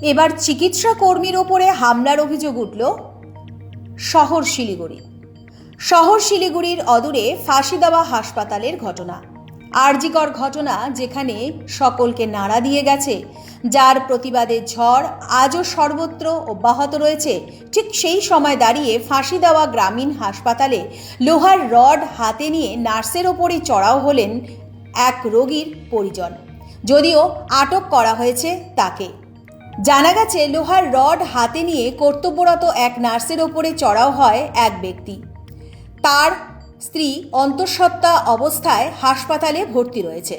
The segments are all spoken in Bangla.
এবার চিকিৎসা কর্মীর ওপরে হামলার অভিযোগ উঠল শহর শিলিগুড়ির অদূরে ফাঁসি দেওয়া হাসপাতালের ঘটনা। আরজিকর ঘটনা, যেখানে সকলকে নাড়া দিয়ে গেছে, যার প্রতিবাদে ঝড় আজও সর্বত্র অব্যাহত রয়েছে। ঠিক সেই সময় দাঁড়িয়ে ফাঁসি দেওয়া গ্রামীণ হাসপাতালে লোহার রড হাতে নিয়ে নার্সের ওপরই চড়াও হলেন এক রোগীর পরিজন, যদিও আটক করা হয়েছে তাকে। জানা গেছে, লোহার রড হাতে নিয়ে কর্তব্যরত এক নার্সের ওপরে চড়াও হয় এক ব্যক্তি। তার স্ত্রী অন্তঃসত্ত্বা অবস্থায় হাসপাতালে ভর্তি রয়েছে।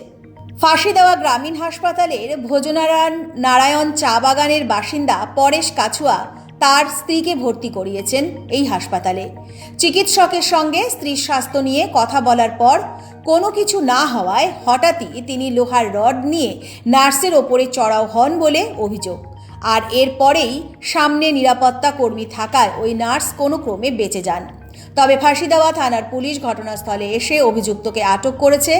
ফাঁসি দেওয়া গ্রামীণ হাসপাতালের ভোজনারায়ণ চা বাগানের বাসিন্দা পরেশ কাছুয়া তার স্ত্রীকে ভর্তি করিয়েছেন এই হাসপাতালে। চিকিৎসকের সঙ্গে স্ত্রীর স্বাস্থ্য নিয়ে কথা বলার পর কোনো কিছু না হওয়ায় হঠাৎই তিনি লোহার রড নিয়ে নার্সের ওপরে চড়াও হন বলে অভিযোগ। আর এরপরেই সামনে নিরাপত্তা কর্মী থাকায় ওই নার্স কোনো ক্রমে বেঁচে যান। তবে ফাঁসি দেওয়া থানার পুলিশ ঘটনাস্থলে এসে অভিযুক্তকে আটক করেছে।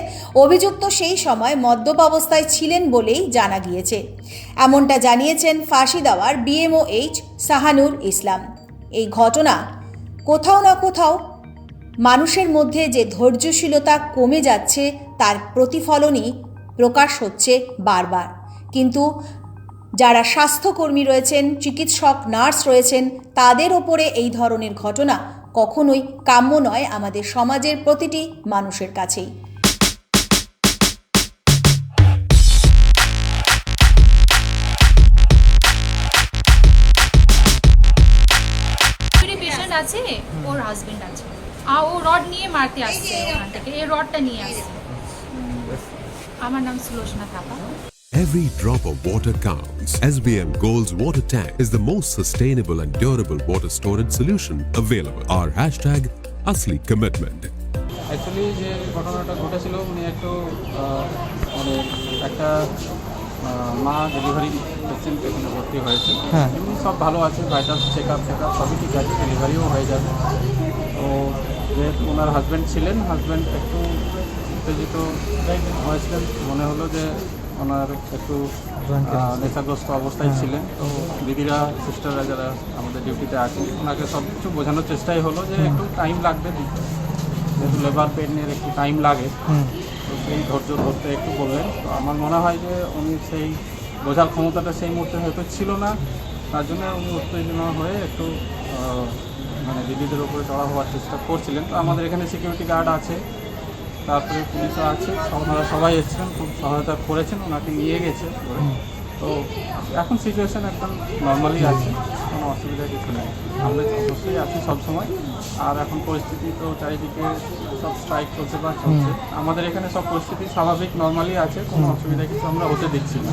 অভিযুক্ত সেই সময় মদ্যপ অবস্থায় ছিলেন বলেই জানা গিয়েছে, এমনটা জানিয়েছেন ফাঁসি দেওয়ার BMOH সাহানুর ইসলাম। এই ঘটনা কোথাও না কোথাও মানুষের মধ্যে যে ধৈর্যশীলতা কমে যাচ্ছে, তার প্রতিফলনই প্রকাশ হচ্ছে বারবার। কিন্তু যারা স্বাস্থ্যকর্মী রয়েছেন, চিকিৎসক, নার্স রয়েছেন, তাদের ওপরে এই ধরনের ঘটনা কখনোই কাম্য নয় আমাদের সমাজের প্রতিটি মানুষের কাছেই। পেশেন্ট আছে, ওর হাজবেন্ড আছে, আর ও রড নিয়ে মারতে আসছে, ওখান থেকে এই রডটা নিয়ে আসছে। আমার নাম Sulochana Thapa. Every drop of water counts. SBM Gold's water tank is the most sustainable and durable water storage solution available. Our hashtag Asli Commitment. Actually যে ঘটনাটা ঘটেছিল, উনি মানে একটা মা ডেলিভারি পেশেন্ট এখানে ভর্তি হয়েছে। এমনি সব ভালো আছে, ভাইটালস চেক আপ সবই ঠিক আছে, ডেলিভারিও হয়ে যাবে। তো যেহেতু ওনার হাজব্যান্ড ছিলেন, হাজব্যান্ড একটু উত্তেজিত হয়েছিলেন, মনে হলো যে ওনার একটু নেশাগ্রস্ত অবস্থায় ছিলেন। তো দিদিরা, সিস্টাররা যারা আমাদের ডিউটিতে আছেন, ওনাকে সব কিছু বোঝানোর চেষ্টাই হলো যে একটু টাইম লাগবে, যেহেতু লেবার পেনের একটু টাইম লাগে, তো সেই ধৈর্য ধরতে একটু বললেন। তো আমার মনে হয় যে উনি সেই বোঝার ক্ষমতাটা সেই মুহূর্তে হয়তো ছিল না, তার জন্য উনি উত্তেজনা হয়ে একটু মানে দিদিদের উপরে চড়া হওয়ার চেষ্টা করছিলেন। তো আমাদের এখানে সিকিউরিটি গার্ড আছে, তারপরে পুলিশও আছে, ওনারা সবাই এসেছিলেন, খুব সহায়তা করেছেন, ওনাকে নিয়ে গেছে। তো এখন সিচুয়েশান একদম নর্মালি আছে, কোনো অসুবিধা কিছু নেই। আমরা অবশ্যই আছি সবসময়। আর এখন পরিস্থিতি তো চারিদিকে সব স্ট্রাইক চলছে বা চলছে, আমাদের এখানে সব পরিস্থিতি স্বাভাবিক নর্মালি আছে, কোনো অসুবিধা কিছু আমরা হতে দিচ্ছি না,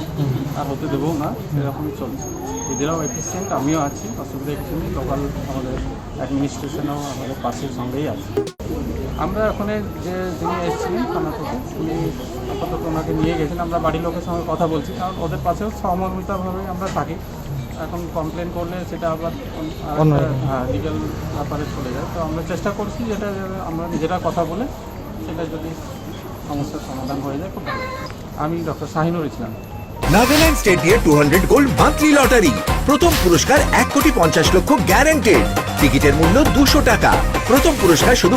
আর হতে দেবও না, সেরকমই চলছে। এদেরও এফিসিয়েন্ট, আমিও আছি, অসুবিধা কিছু নেই। লোকাল আমাদের অ্যাডমিনিস্ট্রেশনও আমাদের পাশের সঙ্গেই আছে। আমরা ওখানে যিনি এসেছিলেন থানা থেকে, উনি আপাতত ওনাকে নিয়ে গেছেন। আমরা বাড়ির লোকের সঙ্গে কথা বলছি, কারণ ওদের পাশেও সহমর্মিতাভাবে আমরা থাকি। এখন কমপ্লেন করলে সেটা আবার লিগাল ব্যাপারে চলে যায়। তো আমরা চেষ্টা করছি যেটা আমরা নিজেরা কথা বলে সেটা যদি সমস্যার সমাধান হয়ে যায় খুব ভালো। আমি ডক্টর শাহিনুর ইসলাম। নাগাল্যান্ড স্টেট দিয়ে 200 গোল্ড মান্থলি লটারি, প্রথম পুরস্কার 1,50,00,000 গ্যারান্টেড। টিকিটের মূল্য 200 টাকা। প্রথম পুরস্কার শুধু